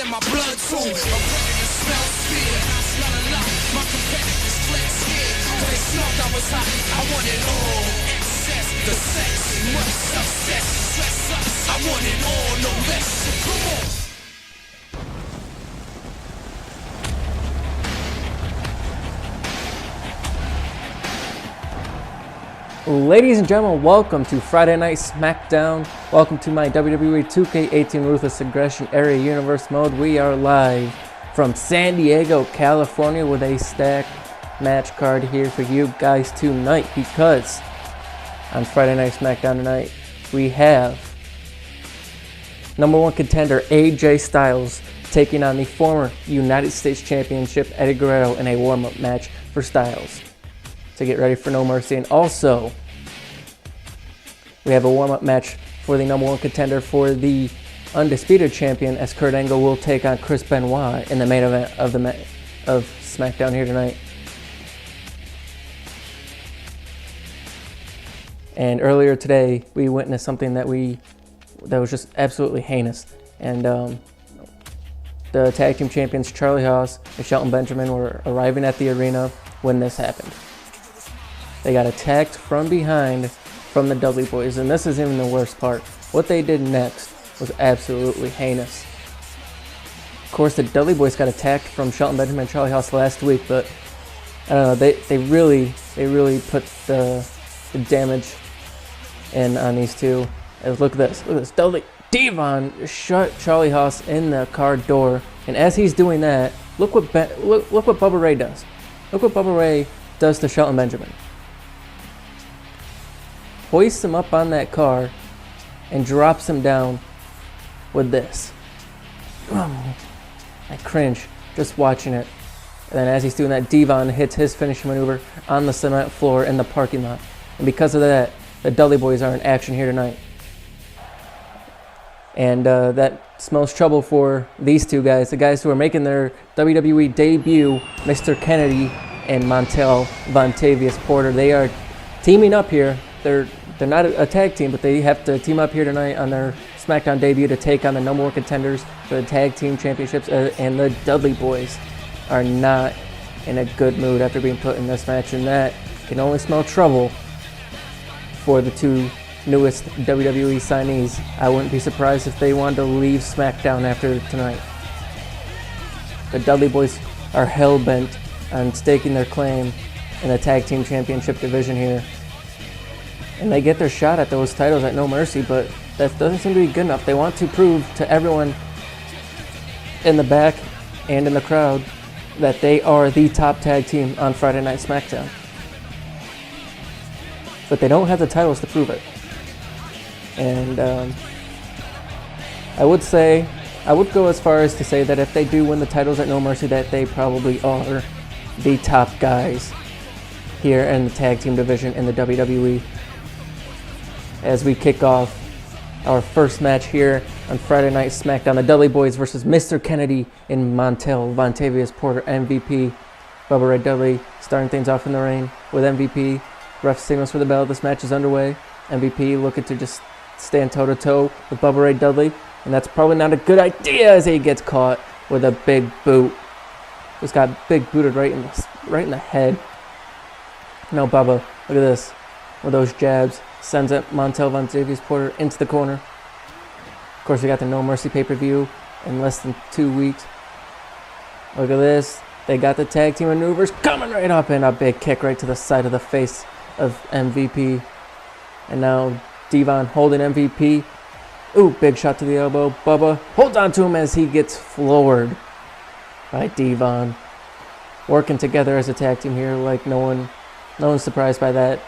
in my blood too. I'm ready to smell fear. I smell a lot. My competitors flex here. Cause they smelled I was hot. I want it all. Excess, the sex, much success. Stress us. I want it all, no less. So come on. Ladies and gentlemen, welcome to Friday Night SmackDown. Welcome to my WWE 2K18 Ruthless Aggression Era Universe mode. We are live from San Diego, California with a stacked match card here for you guys tonight, because on Friday Night SmackDown tonight we have number one contender AJ Styles taking on the former United States Championship Eddie Guerrero in a warm-up match for Styles to get ready for No Mercy. And also, we have a warm-up match for the number one contender for the undisputed champion, as Kurt Angle will take on Chris Benoit in the main event of SmackDown here tonight. And earlier today, we witnessed something that was just absolutely heinous. And the tag team champions Charlie Haas and Shelton Benjamin were arriving at the arena when this happened. They got attacked from behind from the Dudley Boyz, and this is even the worst part. What they did next was absolutely heinous. Of course, the Dudley Boyz got attacked from Shelton Benjamin and Charlie Haas last week, but I don't know, they really put the damage in on these two. And look at this, Dudley Devon shut Charlie Haas in the car door, and as he's doing that, look what Bubba Ray does. Look what Bubba Ray does to Shelton Benjamin. Hoists him up on that car and drops him down with this. I cringe just watching it. And then as he's doing that, Devon hits his finishing maneuver on the cement floor in the parking lot. And because of that, the Dudley Boyz are in action here tonight. And that smells trouble for these two guys, the guys who are making their WWE debut, Mr. Kennedy and Montel Vontavious Porter. They are teaming up here. They're not a tag team, but they have to team up here tonight on their SmackDown debut to take on the number one contenders for the tag team championships. And the Dudley Boyz are not in a good mood after being put in this match, and that can only smell trouble for the two newest WWE signees. I wouldn't be surprised if they wanted to leave SmackDown after tonight. The Dudley Boyz are hell-bent on staking their claim in the tag team championship division here. And they get their shot at those titles at No Mercy, but that doesn't seem to be good enough. They want to prove to everyone in the back and in the crowd that they are the top tag team on Friday Night SmackDown. But they don't have the titles to prove it. And I would go as far as to say that if they do win the titles at No Mercy, that they probably are the top guys here in the tag team division in the WWE. As we kick off our first match here on Friday Night SmackDown, the Dudley Boyz versus Mr. Kennedy and Montel Vontavious Porter, MVP. Bubba Ray Dudley starting things off in the ring with MVP. Ref signals for the bell. This match is underway. MVP looking to just stand toe-to-toe with Bubba Ray Dudley, and that's probably not a good idea as he gets caught with a big boot. Just got big booted right in the head. No, Bubba, look at this. With those jabs, sends up Montel Vontavious Porter into the corner. Of course, we got the No Mercy pay-per-view in less than 2 weeks. Look at this. They got the tag team maneuvers coming right up, and a big kick right to the side of the face of MVP. And now Devon holding MVP. Ooh, big shot to the elbow. Bubba holds on to him as he gets floored by Devon. Working together as a tag team here like no one's surprised by that.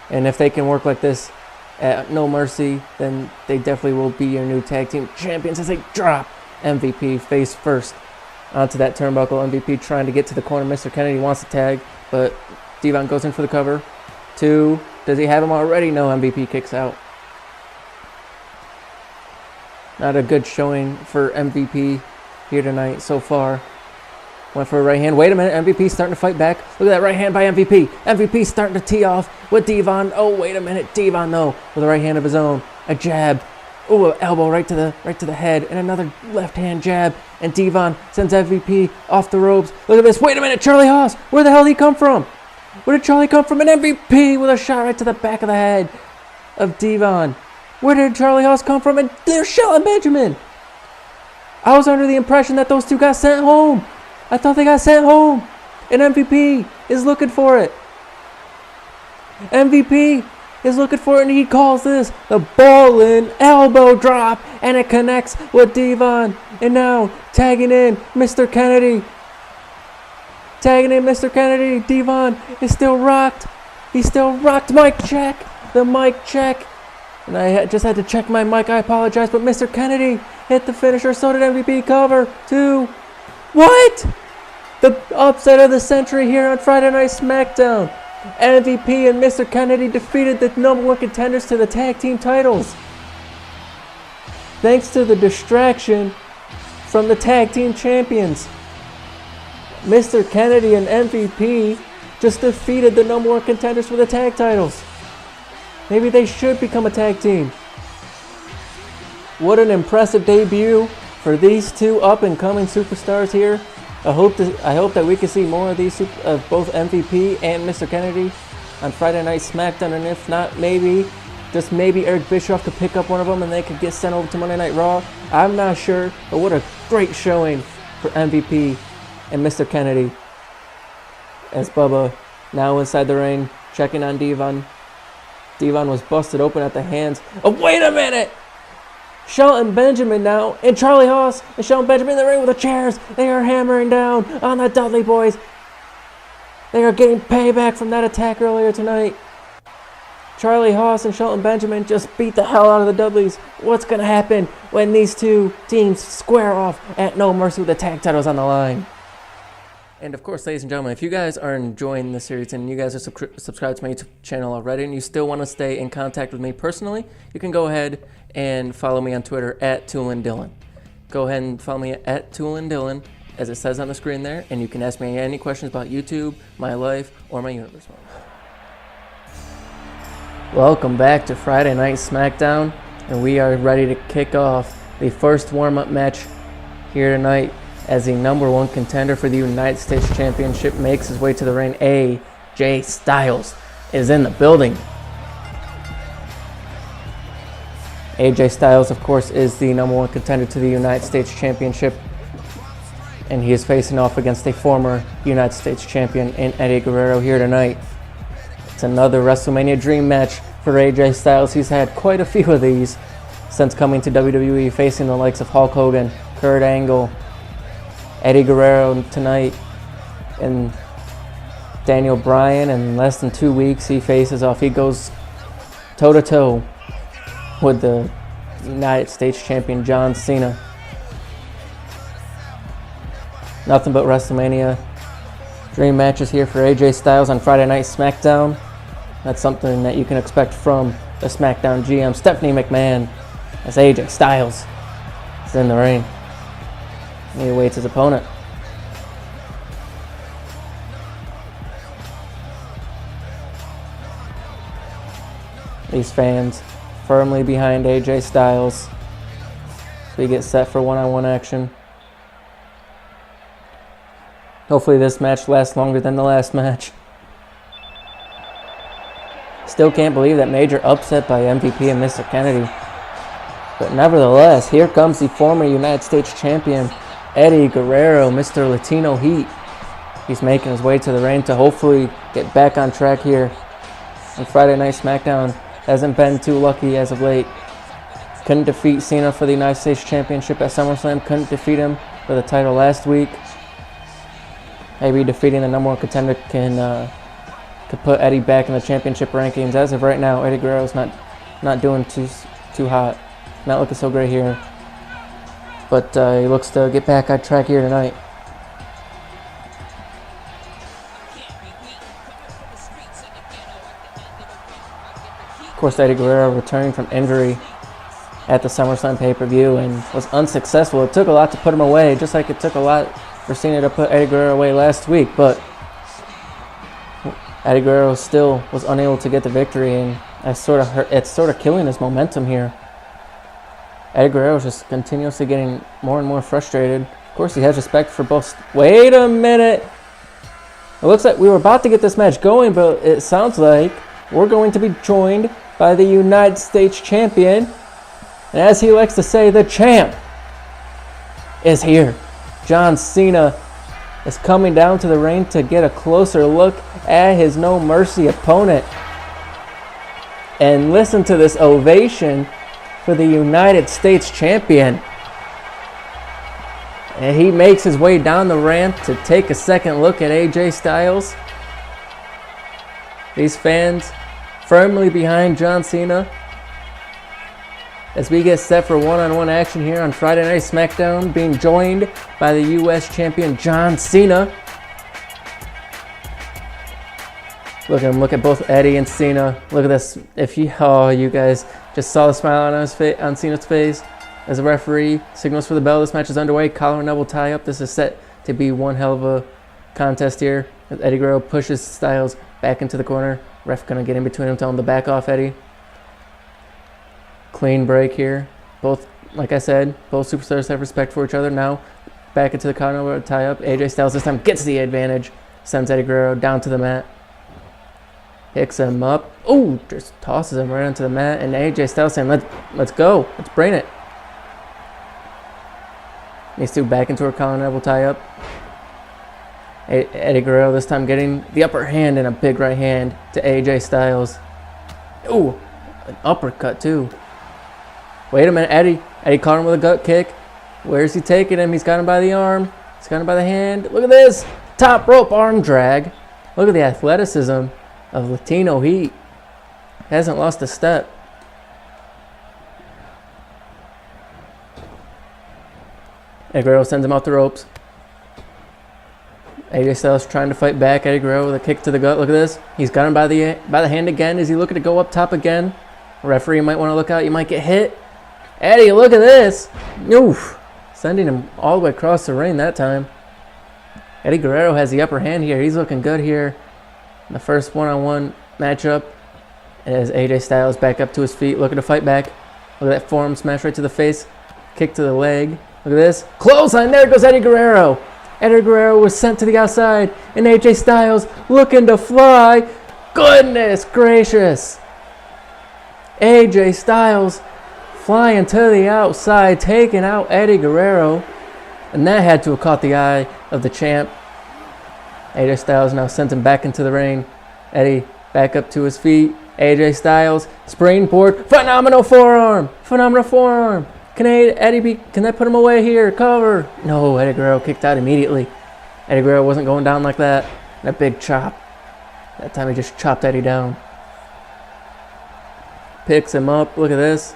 And if they can work like this at No Mercy, then they definitely will be your new tag team champions as they drop MVP face first onto that turnbuckle. MVP trying to get to the corner. Mr. Kennedy wants to tag, but Devon goes in for the cover. 2. Does he have him already? No, MVP kicks out. Not a good showing for MVP here tonight so far. Went for a right hand. Wait a minute. MVP starting to fight back. Look at that right hand by MVP. MVP starting to tee off with Devon. Oh, wait a minute. Devon, though, with a right hand of his own. A jab. Ooh, elbow right to the head, and another left hand jab. And Devon sends MVP off the ropes. Look at this. Wait a minute, Charlie Haas. Where the hell did he come from? Where did Charlie come from? An MVP with a shot right to the back of the head of Devon. Where did Charlie Haas come from? And there's Shelton Benjamin. I was under the impression that those two got sent home. I thought they got sent home. And MVP is looking for it. MVP is looking for it, and he calls this the ballin' elbow drop, and it connects with Devon. And now tagging in Mr. Kennedy. Devon is still rocked. He's still rocked. Mic check. The mic check. And I just had to check my mic. I apologize, but Mr. Kennedy hit the finisher. So did MVP. Cover 2. What? The upset of the century here on Friday Night SmackDown. MVP and Mr. Kennedy defeated the number 1 contenders to the tag team titles. Thanks to the distraction from the tag team champions. Mr. Kennedy and MVP just defeated the number 1 contenders for the tag titles. Maybe they should become a tag team. What an impressive debut for these two up-and-coming superstars here. I hope that we can see more of these of both MVP and Mr. Kennedy on Friday Night SmackDown, and if not, maybe, just maybe Eric Bischoff could pick up one of them and they could get sent over to Monday Night Raw. I'm not sure, but what a great showing for MVP and Mr. Kennedy. As Bubba, now inside the ring, checking on Devon. Devon was busted open at the hands. Oh, wait a minute! Shelton Benjamin now, and Charlie Haas and Shelton Benjamin in the ring with the chairs. They are hammering down on the Dudley boys. They are getting payback from that attack earlier tonight. Charlie Haas and Shelton Benjamin just beat the hell out of the Dudleys. What's going to happen when these two teams square off at No Mercy with the tag titles on the line? And of course, ladies and gentlemen, if you guys are enjoying the series and you guys are subscribed to my YouTube channel already and you still want to stay in contact with me personally, you can go ahead and follow me on Twitter at ToolinDylan. Go ahead and follow me at ToolinDylan, as it says on the screen there, and you can ask me any questions about YouTube, my life, or my universe. Welcome back to Friday Night SmackDown, and we are ready to kick off the first warm-up match here tonight as the number 1 contender for the United States Championship makes his way to the ring. AJ Styles is in the building. AJ Styles, of course, is the number 1 contender to the United States Championship, and he is facing off against a former United States champion in Eddie Guerrero here tonight. It's another WrestleMania dream match for AJ Styles. He's had quite a few of these since coming to WWE, facing the likes of Hulk Hogan, Kurt Angle, Eddie Guerrero tonight, and Daniel Bryan. In less than 2 weeks, he faces off. He goes toe-to-toe with the United States champion John Cena. Nothing but WrestleMania dream matches here for AJ Styles on Friday Night SmackDown. That's something that you can expect from the SmackDown GM, Stephanie McMahon, as AJ Styles is in the ring. He awaits his opponent. These fans firmly behind AJ Styles. So we get set for one-on-one action. Hopefully this match lasts longer than the last match. Still can't believe that major upset by MVP and Mr. Kennedy. But nevertheless, here comes the former United States champion, Eddie Guerrero, Mr. Latino Heat. He's making his way to the ring to hopefully get back on track here. And Friday Night SmackDown hasn't been too lucky as of late. Couldn't defeat Cena for the United States Championship at SummerSlam. Couldn't defeat him for the title last week. Maybe defeating the number 1 contender could put Eddie back in the championship rankings. As of right now, Eddie Guerrero's not doing too hot. Not looking so great here. But he looks to get back on track here tonight. Of course, Eddie Guerrero returning from injury at the SummerSlam pay-per-view and was unsuccessful. It took a lot to put him away, just like it took a lot for Cena to put Eddie Guerrero away last week. But Eddie Guerrero still was unable to get the victory, and it's sort of killing his momentum here. Eddie Guerrero is just continuously getting more and more frustrated. Of course, he has respect for both. Wait a minute. It looks like we were about to get this match going, but it sounds like we're going to be joined by the United States Champion. And as he likes to say, the champ is here. John Cena is coming down to the ring to get a closer look at his No Mercy opponent. And listen to this ovation for the United States Champion. And he makes his way down the ramp to take a second look at AJ Styles. These fans firmly behind John Cena as we get set for one-on-one action here on Friday Night SmackDown, being joined by the U.S. Champion John Cena. Look at him, look at both Eddie and Cena. Look at this. If you guys just saw the smile on Cena's face as the referee signals for the bell. This match is underway. Collar and elbow tie up. This is set to be one hell of a contest here. Eddie Guerrero pushes Styles back into the corner. Ref gonna get in between them, tell him to back off, Eddie. Clean break here. Both, like I said, both superstars have respect for each other. Now back into the collar and elbow tie up. AJ Styles this time gets the advantage. Sends Eddie Guerrero down to the mat. Picks him up. Oh, just tosses him right onto the mat. And AJ Styles saying, let's go. Let's bring it. These two back into her collar and elbow tie up. Eddie Guerrero this time getting the upper hand and a big right hand to AJ Styles. Ooh, an uppercut too. Wait a minute, Eddie caught him with a gut kick. Where's he taking him? He's got him by the arm. He's got him by the hand. Look at this. Top rope arm drag. Look at the athleticism of Latino Heat. Hasn't lost a step. Eddie Guerrero sends him out the ropes. AJ Styles trying to fight back. Eddie Guerrero with a kick to the gut. Look at this. He's got him by the hand again. Is he looking to go up top again? Referee might want to look out. You might get hit. Eddie, look at this. Oof. Sending him all the way across the ring that time. Eddie Guerrero has the upper hand here. He's looking good here in the first one-on-one matchup. As AJ Styles back up to his feet, looking to fight back. Look at that forearm smash right to the face. Kick to the leg. Look at this. Clothesline. There goes Eddie Guerrero. Eddie Guerrero was sent to the outside. And AJ Styles looking to fly. Goodness gracious. AJ Styles flying to the outside, taking out Eddie Guerrero. And that had to have caught the eye of the champ. AJ Styles now sent him back into the ring. Eddie back up to his feet. AJ Styles, springboard, phenomenal forearm. Phenomenal forearm. Can that put him away here? Cover. No, Eddie Guerrero kicked out immediately. Eddie Guerrero wasn't going down like that. That big chop. That time he just chopped Eddie down. Picks him up. Look at this.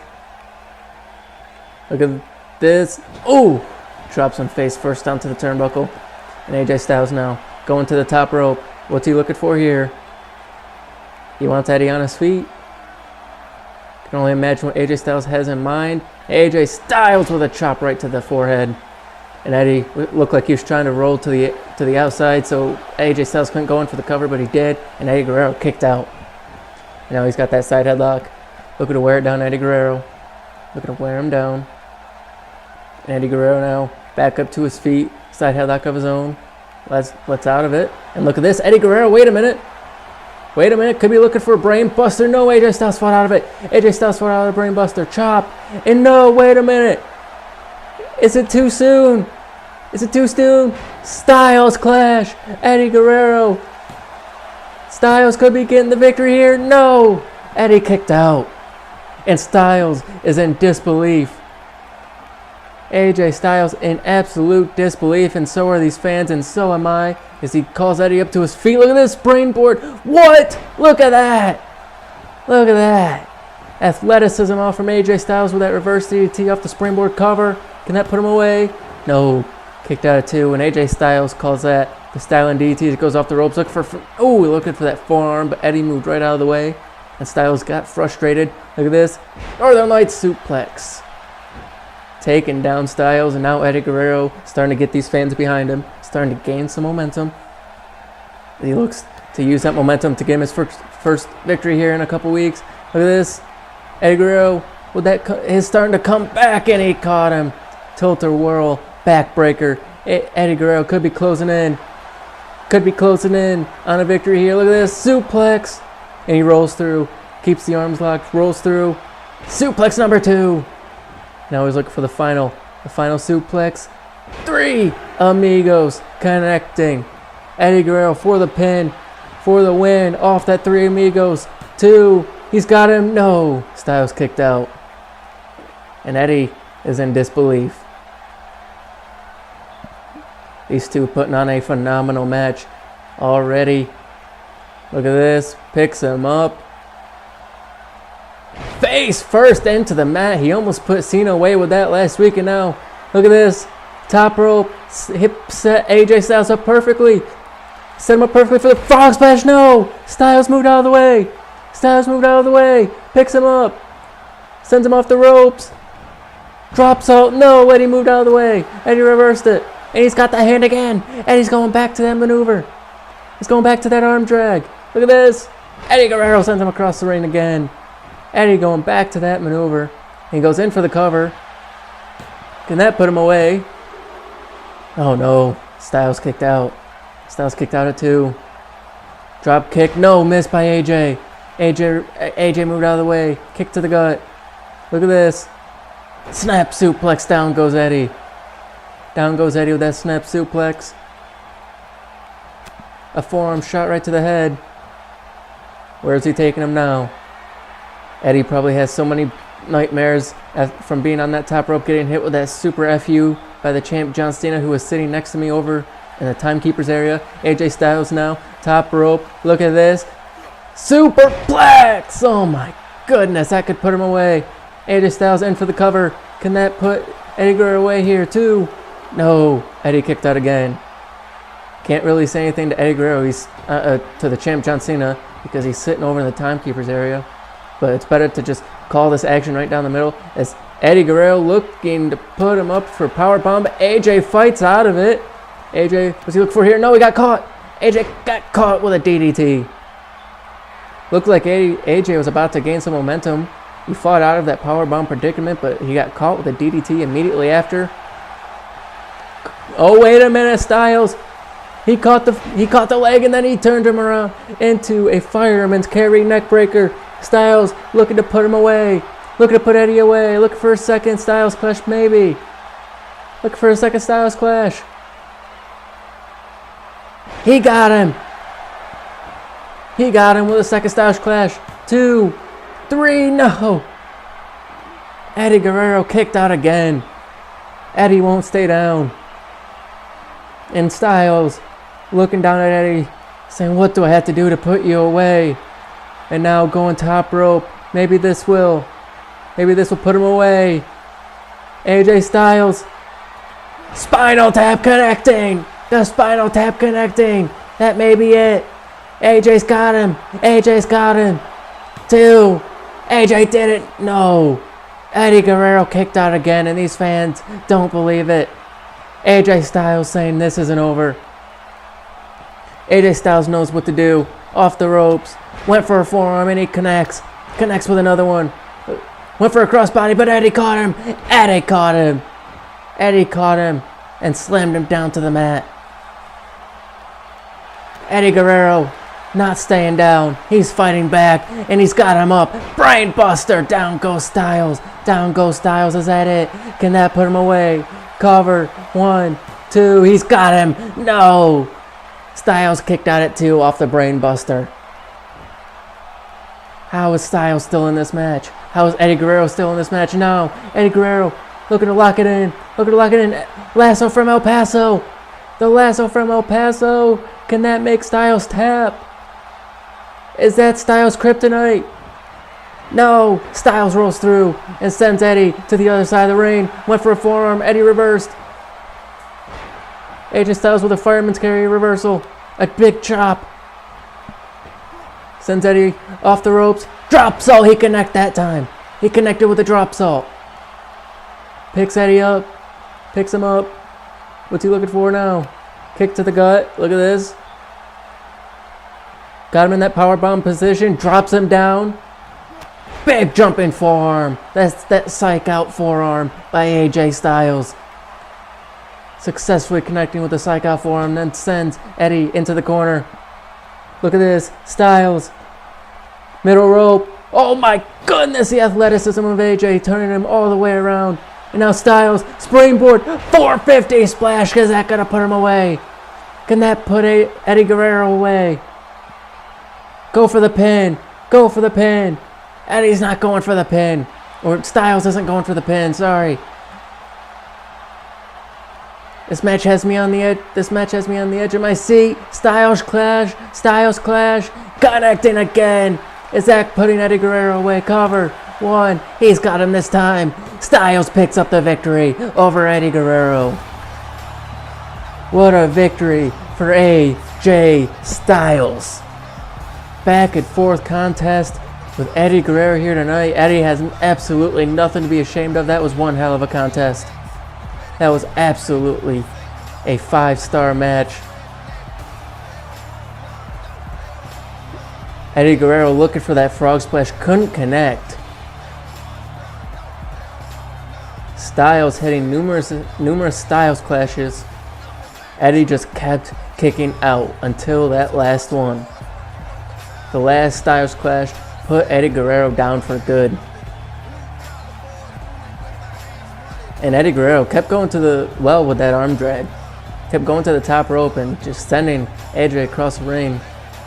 Look at this. Oh! Drops him face first down to the turnbuckle. And AJ Styles now going to the top rope. What's he looking for here? He wants Eddie on his feet. Can only imagine what AJ Styles has in mind. AJ Styles with a chop right to the forehead. And Eddie looked like he was trying to roll to the outside, so AJ Styles couldn't go in for the cover, but he did. And Eddie Guerrero kicked out. And now he's got that side headlock. Looking to wear it down, Eddie Guerrero. Looking to wear him down. And Eddie Guerrero now back up to his feet. Side headlock of his own. Let's out of it. And look at this. Eddie Guerrero, wait a minute. Wait a minute. Could be looking for a brain buster. No, AJ Styles fought out of it. AJ Styles fought out of the brain buster. Chop. And no, wait a minute. Is it too soon? Is it too soon? Styles clash. Eddie Guerrero. Styles could be getting the victory here. No. Eddie kicked out. And Styles is in disbelief. AJ Styles in absolute disbelief, and so are these fans, and so am I, as he calls Eddie up to his feet. Look at this springboard. What? Look at that. Look at that. Athleticism off from AJ Styles with that reverse DDT off the springboard cover. Can that put him away? No. Kicked out of two, and AJ Styles calls that the styling DDT that goes off the ropes. Looking for that forearm, but Eddie moved right out of the way, and Styles got frustrated. Look at this. Northern Lights suplex. Taking down Styles, and now Eddie Guerrero starting to get these fans behind him, starting to gain some momentum. He looks to use that momentum to get him his first victory here in a couple weeks. Look at this. Eddie Guerrero He's starting to come back, and he caught him. Tilt-a-whirl, backbreaker. Eddie Guerrero could be closing in. On a victory here. Look at this. Suplex. And he rolls through. Keeps the arms locked. Rolls through. Suplex number 2. Now he's looking for the final suplex. 3 amigos connecting. Eddie Guerrero for the pin. For the win. Off that 3 amigos. 2. He's got him. No. Styles kicked out. And Eddie is in disbelief. These two putting on a phenomenal match already. Look at this. Picks him up. Face first into the mat. He almost put Cena away with that last week, and now look at this. Top rope. Hip set AJ Styles up perfectly. Set him up perfectly for the frog splash. No. Styles moved out of the way. Picks him up. Sends him off the ropes. Drops out. No. Eddie moved out of the way. Eddie reversed it. And he's got the hand again. And he's going back to that maneuver. He's going back to that arm drag. Look at this. Eddie Guerrero sends him across the ring again. Eddie going back to that maneuver. He goes in for the cover. Can that put him away? Oh no. Styles kicked out. Styles kicked out at 2. Drop kick. No. Missed by AJ. AJ moved out of the way. Kick to the gut. Look at this. Snap suplex. Down goes Eddie. Down goes Eddie with that snap suplex. A forearm shot right to the head. Where is he taking him now? Eddie probably has so many nightmares from being on that top rope, getting hit with that super FU by the champ John Cena, who was sitting next to me over in the timekeepers area. AJ Styles now, top rope. Look at this. Superplex! Oh my goodness, that could put him away. AJ Styles in for the cover. Can that put Eddie Guerrero away here too? No. Eddie kicked out again. Can't really say anything to Eddie Guerrero. He's to the champ John Cena because he's sitting over in the timekeepers area. But it's better to just call this action right down the middle as Eddie Guerrero looking to put him up for powerbomb. AJ fights out of it. AJ, what's he looking for here? No, he got caught. AJ got caught with a DDT. Looked like AJ was about to gain some momentum. He fought out of that powerbomb predicament, but he got caught with a DDT immediately after. Oh, wait a minute, Styles. He caught the leg, and then he turned him around into a fireman's carry neckbreaker. Styles looking to put him away. Looking to put Eddie away. Looking for a second Styles clash, maybe. Looking for a second Styles clash. He got him. He got him with a second Styles clash. 2, 3, no. Eddie Guerrero kicked out again. Eddie won't stay down. And Styles looking down at Eddie, saying, what do I have to do to put you away? And now going top rope. Maybe this will put him away. AJ Styles. Spinal tap connecting. The spinal tap connecting. That may be it. AJ's got him. 2. AJ did it. No. Eddie Guerrero kicked out again, and these fans don't believe it. AJ Styles saying this isn't over. AJ Styles knows what to do. Off the ropes. Went for a forearm, and he connects. Connects with another one. Went for a crossbody, but Eddie caught him. Eddie caught him and slammed him down to the mat. Eddie Guerrero not staying down. He's fighting back, and he's got him up. Brain buster. Down goes Styles. Is that it? Can that put him away? Cover. 1, 2. He's got him. No. Styles kicked out at 2 off the brain buster. How is Styles still in this match? How is Eddie Guerrero still in this match? No. Eddie Guerrero looking to lock it in. Lasso from El Paso. The lasso from El Paso. Can that make Styles tap? Is that Styles' kryptonite? No. Styles rolls through and sends Eddie to the other side of the ring. Went for a forearm. Eddie reversed. AJ Styles with a fireman's carry reversal. A big chop. Sends Eddie off the ropes. Drop salt. He connected that time. He connected with a drop salt. Picks Eddie up. Picks him up. What's he looking for now? Kick to the gut. Look at this. Got him in that powerbomb position. Drops him down. big jumping forearm. That's that psych out forearm by AJ Styles. Successfully connecting with the psych out forearm, then sends Eddie into the corner. Look at this. Styles. Middle rope. Oh my goodness, the athleticism of AJ turning him all the way around. And now Styles, springboard, 450 splash. Is that going to put him away? Can that put Eddie Guerrero away? Go for the pin. Go for the pin. Eddie's not going for the pin. Or Styles isn't going for the pin, sorry. This match has me on the edge. This match has me on the edge of my seat. Styles clash. Styles clash. Connecting again. Is that putting Eddie Guerrero away? Cover. One. He's got him this time. Styles picks up the victory over Eddie Guerrero. What a victory for AJ Styles. Back and forth contest with Eddie Guerrero here tonight. Eddie has absolutely nothing to be ashamed of. That was one hell of a contest. That was absolutely a 5-star match. Eddie Guerrero looking for that frog splash, couldn't connect. Styles hitting numerous Styles clashes. Eddie just kept kicking out until that last one. The last Styles clash put Eddie Guerrero down for good. And Eddie Guerrero kept going to the well with that arm drag. Kept going to the top rope and just sending AJ across the ring.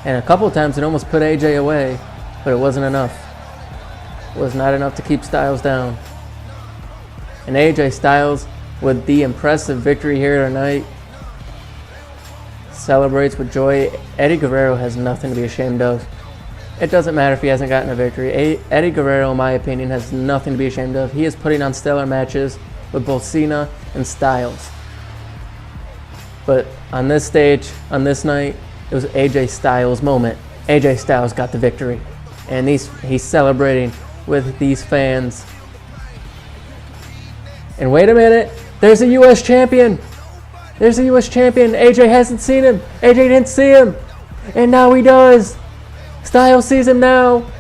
And a couple of times it almost put AJ away, but it wasn't enough. It was not enough to keep Styles down. And AJ Styles, with the impressive victory here tonight, celebrates with joy. Eddie Guerrero has nothing to be ashamed of. It doesn't matter if he hasn't gotten a victory. Eddie Guerrero, in my opinion, has nothing to be ashamed of. He is putting on stellar matches with both Cena and Styles. But on this stage, on this night, it was AJ Styles' moment. AJ Styles got the victory. And he's celebrating with these fans. And wait a minute, there's a U.S. champion. There's a U.S. champion. AJ hasn't seen him. AJ didn't see him. And now he does. Styles sees him now.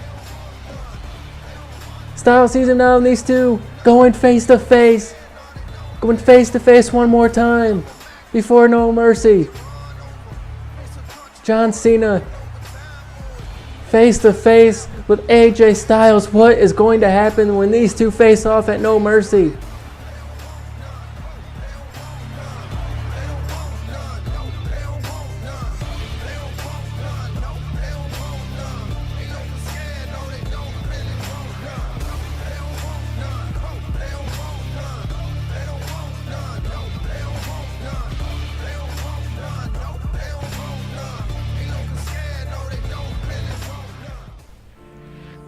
Styles sees him now, and these two going face to face. Going face to face one more time before No Mercy. John Cena face to face with AJ Styles. What is going to happen when these two face off at No Mercy?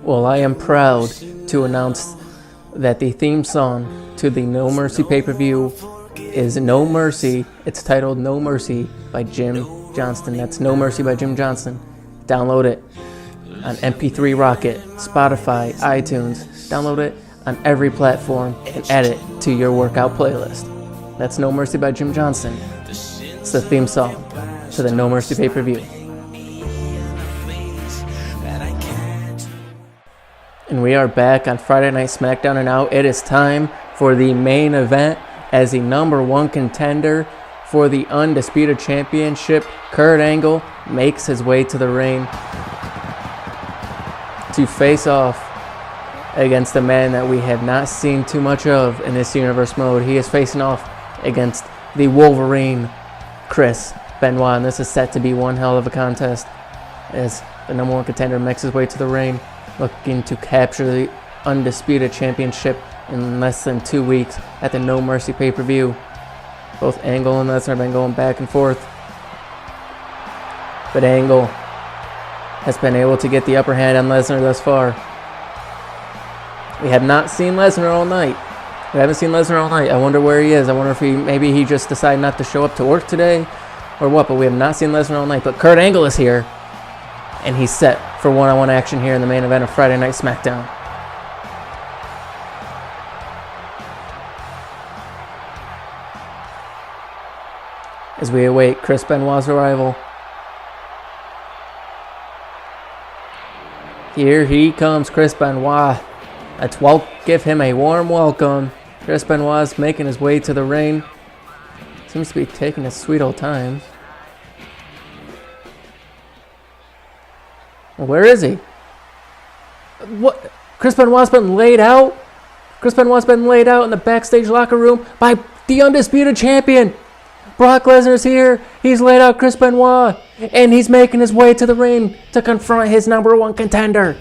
Well, I am proud to announce that the theme song to the No Mercy pay-per-view is No Mercy. It's titled No Mercy by Jim Johnston. That's No Mercy by Jim Johnston. Download it on MP3 Rocket, Spotify, iTunes. Download it on every platform and add it to your workout playlist. That's No Mercy by Jim Johnston. It's the theme song to the No Mercy pay-per-view. And we are back on Friday Night SmackDown, and now it is time for the main event as the number one contender for the Undisputed Championship. Kurt Angle makes his way to the ring to face off against a man that we have not seen too much of in this universe mode. He is facing off against the Wolverine, Chris Benoit, and this is set to be one hell of a contest as the number one contender makes his way to the ring, looking to capture the Undisputed Championship in less than 2 weeks at the No Mercy pay-per-view. Both Angle and Lesnar have been going back and forth, but Angle has been able to get the upper hand on Lesnar thus far. We have not seen Lesnar all night. We haven't seen Lesnar all night. I wonder where he is. I wonder if maybe he just decided not to show up to work today or what, but we have not seen Lesnar all night. But Kurt Angle is here, and he's set for one-on-one action here in the main event of Friday Night SmackDown. As we await Chris Benoit's arrival. Here he comes, Chris Benoit. Let's give him a warm welcome. Chris Benoit's making his way to the ring. Seems to be taking his sweet old time. Where is he? What? Chris Benoit's been laid out? Chris Benoit's been laid out in the backstage locker room by the undisputed champion. Brock Lesnar's here. He's laid out Chris Benoit. And he's making his way to the ring to confront his #1 contender.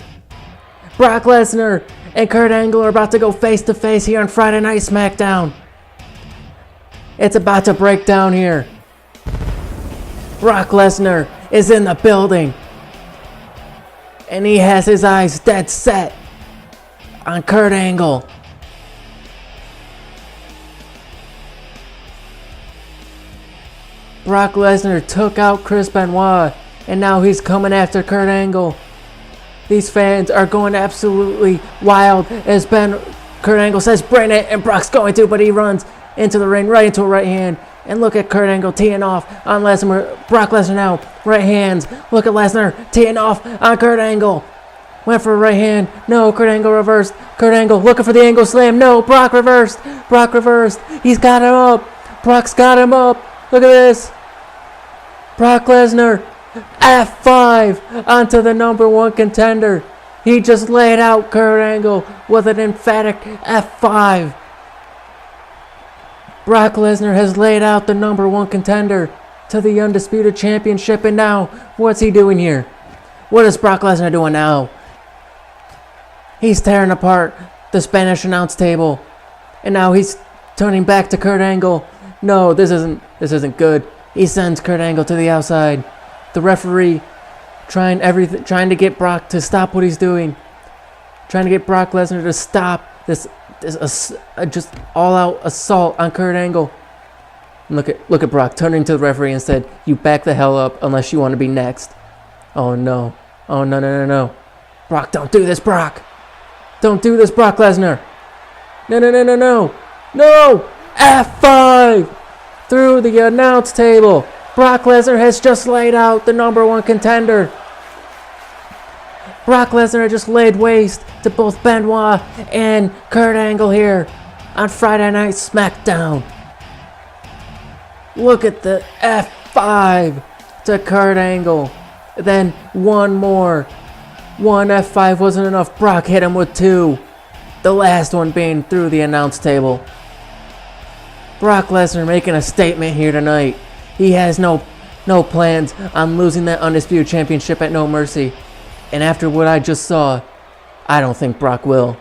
Brock Lesnar and Kurt Angle are about to go face to face here on Friday Night SmackDown. It's about to break down here. Brock Lesnar is in the building. And he has his eyes dead set on Kurt Angle. Brock Lesnar took out Chris Benoit, and now he's coming after Kurt Angle. These fans are going absolutely wild as Kurt Angle says, "Bring it," and Brock's going to, but he runs into the ring, right into a right hand. And look at Kurt Angle teeing off on Lesnar. Brock Lesnar now, right hands. Look at Lesnar teeing off on Kurt Angle. Went for a right hand. No, Kurt Angle reversed. Kurt Angle looking for the angle slam. No, Brock reversed. Brock reversed. He's got him up. Brock's got him up. Look at this. Brock Lesnar, F5 onto the #1 contender. He just laid out Kurt Angle with an emphatic F5. Brock Lesnar has laid out the #1 contender to the Undisputed Championship, and now, what's he doing here? What is Brock Lesnar doing now? He's tearing apart the Spanish announce table, and now he's turning back to Kurt Angle. No, this isn't good. He sends Kurt Angle to the outside. The referee trying to get Brock to stop what he's doing, trying to get Brock Lesnar to stop this just all-out assault on Kurt Angle. And look at Brock turning to the referee and said, "You back the hell up unless you want to be next." Oh no! Oh no! Brock, don't do this, Brock! Don't do this, Brock Lesnar! No! F5 through the announce table. Brock Lesnar has just laid out the #1 contender. Brock Lesnar just laid waste to both Benoit and Kurt Angle here on Friday Night SmackDown. Look at the F5 to Kurt Angle. Then one more. One F5 wasn't enough. Brock hit him with two. The last one being through the announce table. Brock Lesnar making a statement here tonight. He has no plans on losing that Undisputed Championship at No Mercy. And after what I just saw, I don't think Brock will.